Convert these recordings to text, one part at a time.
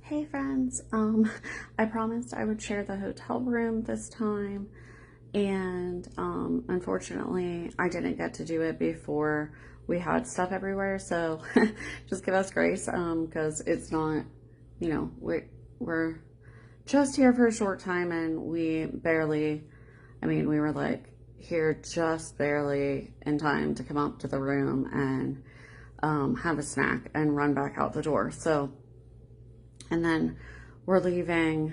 Hey friends, I promised I would share the hotel room this time, and unfortunately I didn't get to do it before we had stuff everywhere, so just give us grace, because it's not, we're just here for a short time, and we barely, we were like here just barely in time to come up to the room and have a snack and run back out the door. So and then we're leaving,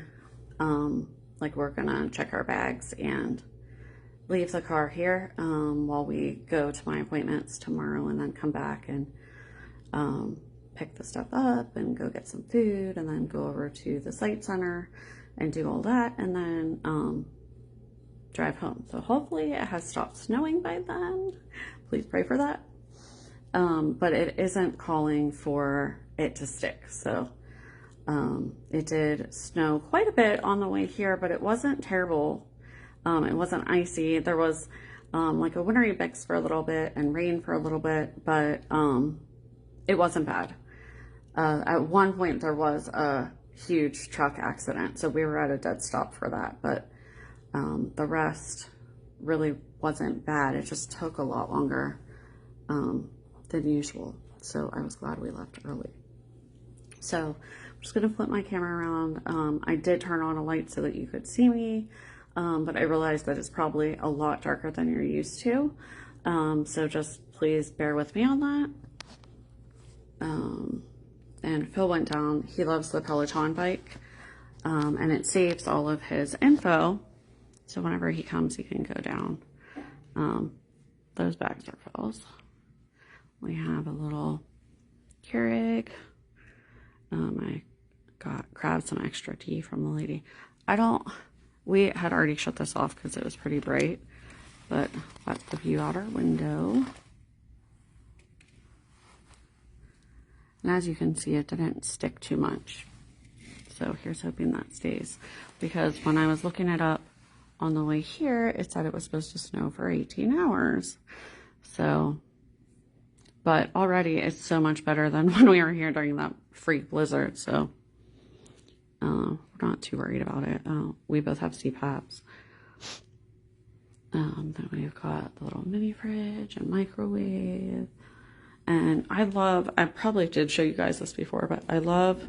like we're gonna check our bags and leave the car here while we go to my appointments tomorrow, and then come back and pick the stuff up and go get some food, and then go over to the site center and do all that, and then drive home. So hopefully it has stopped snowing by then. Please pray for that. But it isn't calling for it to stick. So it did snow quite a bit on the way here, but it wasn't terrible. It wasn't icy. There was like a wintry mix for a little bit and rain for a little bit, but it wasn't bad. At one point there was a huge truck accident, so we were at a dead stop for that, but the rest really wasn't bad. It just took a lot longer than usual, so I was glad we left early. So I'm just gonna flip my camera around. I did turn on a light so that you could see me, but I realized that it's probably a lot darker than you're used to, so just please bear with me on that. And Phil went down. He loves the Peloton bike, and it saves all of his info, so whenever he comes he can go down. Those bags are Phil's. We have a little Keurig. I grabbed some extra tea from the lady. We had already shut this off because it was pretty bright, but that's the view out our window. And as you can see, it didn't stick too much. So here's hoping that stays, because when I was looking it up on the way here, it said it was supposed to snow for 18 hours. So, but already it's so much better than when we were here during that freak blizzard. So we're not too worried about it. We both have CPAPs. Then we've got the little mini fridge and microwave. And I probably did show you guys this before, but I love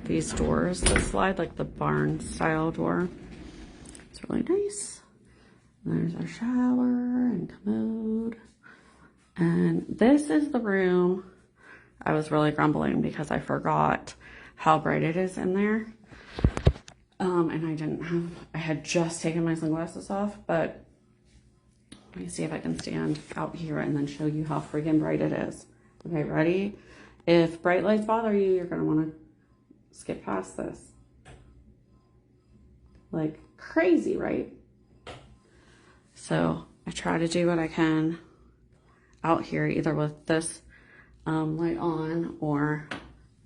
these doors that slide, like the barn style door. It's really nice. There's our shower and commode. And this is the room. I was really grumbling because I forgot how bright it is in there. And I had just taken my sunglasses off, but let me see if I can stand out here and then show you how freaking bright it is. Okay, ready? If bright lights bother you, you're gonna wanna skip past this. Like crazy, right? So I try to do what I can out here, either with this light on or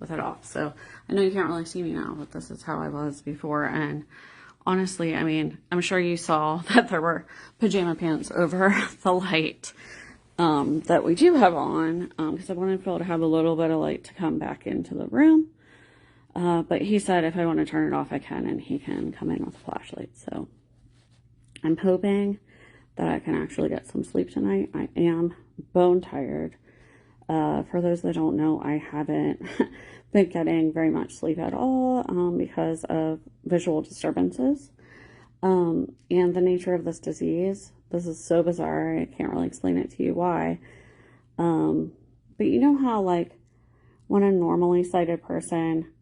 with it off. So I know you can't really see me now, but this is how I was before. And honestly, I'm sure you saw that there were pajama pants over the light that we do have on, because I wanted Phil to have a little bit of light to come back into the room. But he said if I want to turn it off, I can, and he can come in with a flashlight. So I'm hoping that I can actually get some sleep tonight. I am bone tired. For those that don't know, I haven't been getting very much sleep at all because of visual disturbances. And the nature of this disease, this is so bizarre, I can't really explain it to you why. But you know how, like, when a normally sighted person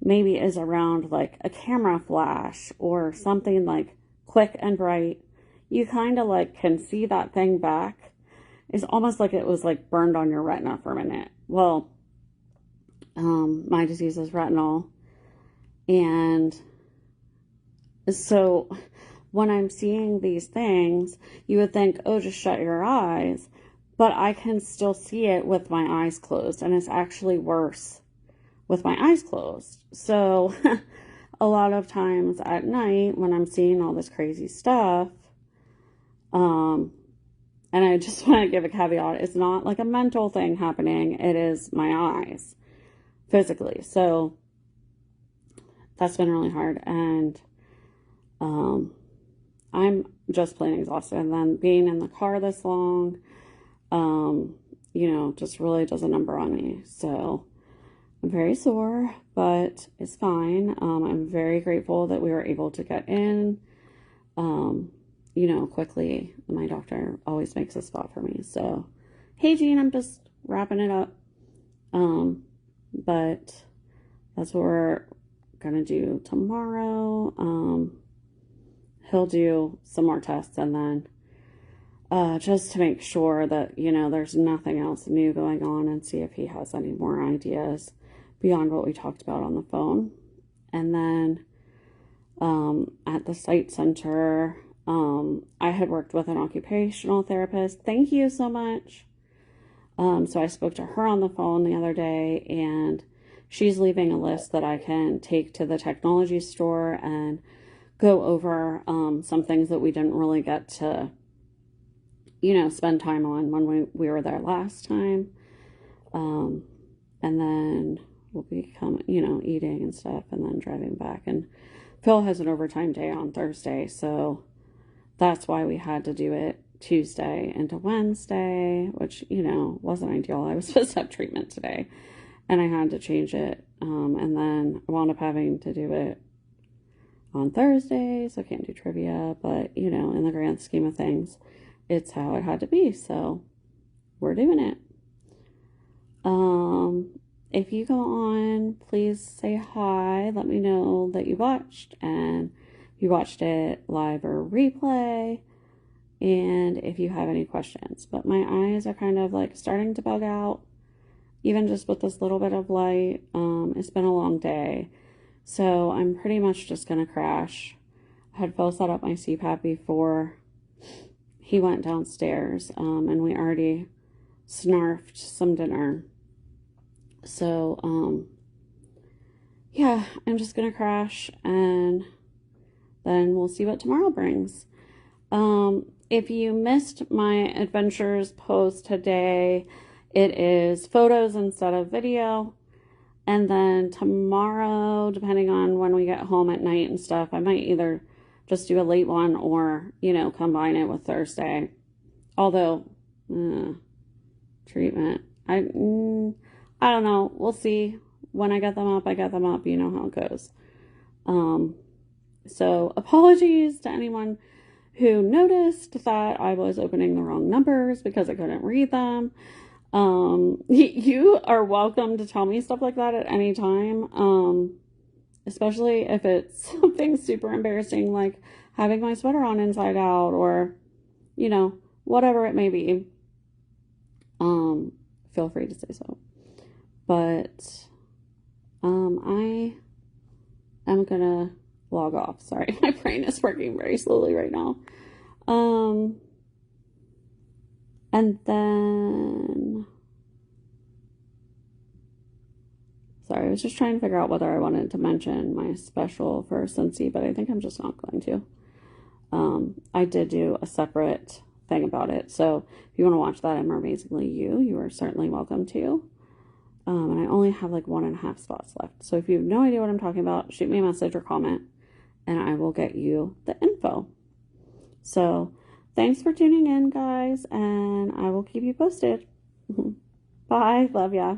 maybe is around, like, a camera flash or something, like, quick and bright, you kind of, like, can see that thing back. It's almost like it was, like, burned on your retina for a minute. Well, my disease is retinal, and so when I'm seeing these things, you would think, oh, just shut your eyes, but I can still see it with my eyes closed, and it's actually worse with my eyes closed. So a lot of times at night when I'm seeing all this crazy stuff, and I just want to give a caveat, it's not like a mental thing happening, it is my eyes physically. So that's been really hard. And I'm just plain exhausted. And then being in the car this long, just really does a number on me. So I'm very sore, but it's fine. I'm very grateful that we were able to get in, quickly. My doctor always makes a spot for me. So, hey, Jean, I'm just wrapping it up. But that's what we're gonna do tomorrow. He'll do some more tests and then just to make sure that, there's nothing else new going on and see if he has any more ideas beyond what we talked about on the phone. And then at the site center, I had worked with an occupational therapist. Thank you so much. So I spoke to her on the phone the other day, and she's leaving a list that I can take to the technology store and go over some things that we didn't really get to, spend time on when we were there last time. And then we'll be eating and stuff and then driving back. And Phil has an overtime day on Thursday, so that's why we had to do it Tuesday into Wednesday, which, wasn't ideal. I was supposed to have treatment today, and I had to change it. And then I wound up having to do it on Thursday, so I can't do trivia. But, in the grand scheme of things, it's how it had to be. So we're doing it. If you go on, please say hi. Let me know that you watched, and you watched it live or replay, and if you have any questions. But my eyes are kind of like starting to bug out, even just with this little bit of light. It's been a long day, so I'm pretty much just gonna crash. I had Phil set up my CPAP before he went downstairs, and we already snarfed some dinner. So, yeah, I'm just gonna crash, and then we'll see what tomorrow brings. If you missed my adventures post today, it is photos instead of video. And then tomorrow, depending on when we get home at night and stuff, I might either just do a late one or, combine it with Thursday. Although, treatment, I don't know. We'll see. When I get them up, I get them up. You know how it goes. So apologies to anyone who noticed that I was opening the wrong numbers because I couldn't read them. You are welcome to tell me stuff like that at any time. Especially if it's something super embarrassing, like having my sweater on inside out, or, whatever it may be. Feel free to say so. But, I am gonna log off. Sorry, my brain is working very slowly right now. And then, sorry, I was just trying to figure out whether I wanted to mention my special for Cincy, but I think I'm just not going to. I did do a separate thing about it, so if you want to watch that, I'm Amazingly You are certainly welcome to. And I only have like 1.5 spots left. So if you have no idea what I'm talking about, shoot me a message or comment, and I will get you the info. So thanks for tuning in, guys, and I will keep you posted. Bye. Love ya.